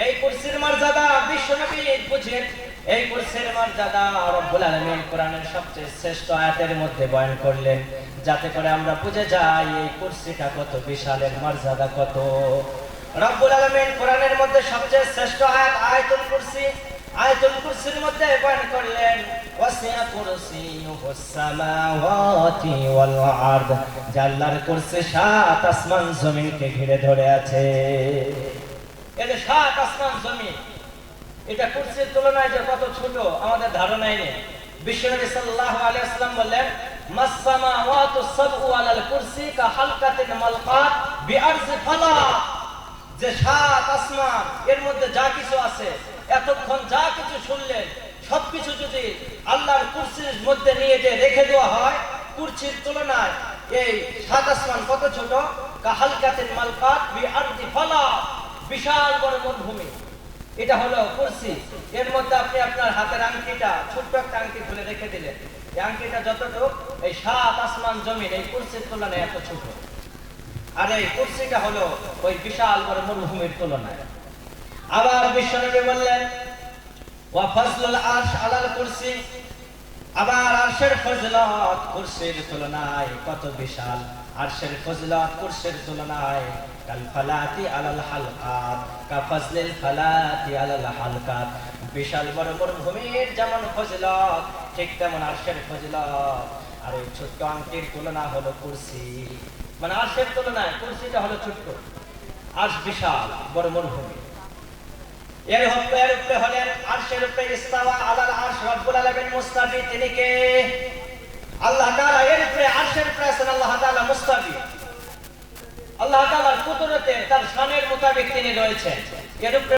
এই কুরসির মর্যাদা বিশ্বনবী বুঝেন। এই কুরসির মর্যাদা রব্বুল আলামিন কোরআনের সবচেয়ে শ্রেষ্ঠ আয়াতের মধ্যে বয়ান করলেন, যাতে করে আমরা বুঝে যাই এই কুরসিটা কত বিশালের মর্যাদা কত। রব্বুল আলামিন কোরআনের মধ্যে সবচেয়ে শ্রেষ্ঠ আয়াত আয়াতুল কুরসি। আয়াতুল কুরসির মধ্যে বয়ান করলেন ওয়াসিআ কুরসিয়ুহুস সামাওয়াতি ওয়াল আরদ, যে আল্লাহর কুরসি সাত আসমান জমিনকে ঘিরে ধরে আছে। এই যে সাত আসমান জমিন, এটা কুরসির তুলনায় যে কত ছোট আমাদের ধারণাই নেই। বিশ্বনবী সাল্লাল্লাহু আলাইহি ওয়াসাল্লাম বললেন মাস সামাওয়াতু সাবউ আলাল কুরসি কা হালকাতিন মালকাত বিআরজি ফালা, যে সাত আসমান এর মধ্যে যা কিছু আছে, এতক্ষণ যা কিছু শুনলেন সবকিছু যদি আল্লাহর কুরসির মধ্যে নিয়ে যে রেখে দেওয়া হয়, কুরসির তুলনায় এই সাত আসমান কত ছোট। কা হালকাতিন মালকাত বিআরজি ফালা, বিশাল বড় মরুভূমি, এটা হলো কুরসি। এর মধ্যে আপনি আপনার হাতের আংটিটা, ছোট্ট একটা আংটি খুলে রেখে দিলেন, এই আংটিটা যতটুকু, এই সাত আসমান জমিন এই কুরসির তুলনায় এত ছোট। আর এই কুরসিটা হলো ওই বিশাল বড় মরুভূমির তুলনায়। আবার বিশ্বনবী বললেন ওয়া ফাজলুল আরশ আলাল কুরসি, আবার আরশের ফজিলত কুরসির তুলনায় কত বিশাল। আরশের ফজিলত কুরসির তুলনায় কাল ফালাতি আলাল হালকাত কা ফাজলিল ফালাতি আলাল হালকাত, বিশাল বড় মরুভূমির যেমন ফজিলত ঠিক তেমন আরশের ফজিলত। আর এই ছোট্ট আংটির তুলনা হলো কুরসি, মানে আরশের তুলনায় কুরসিটা হলো ছোট্ট, আরশ বিশাল বড় মরুভূমি। এর উপরে হলেন আরশের উপরে ইস্তাওয়া আলাল আরশ রব্বুল আলামিন মুস্তাফি, তিনি কে? আল্লাহ তাআলা। এর উপরে আরশের উপরে আছেন আল্লাহ তাআলা মুস্তাফি। আল্লাহ তাআলার কুদরতে তার শানের মোতাবেক তিনি রয়েছেন। এর উপরে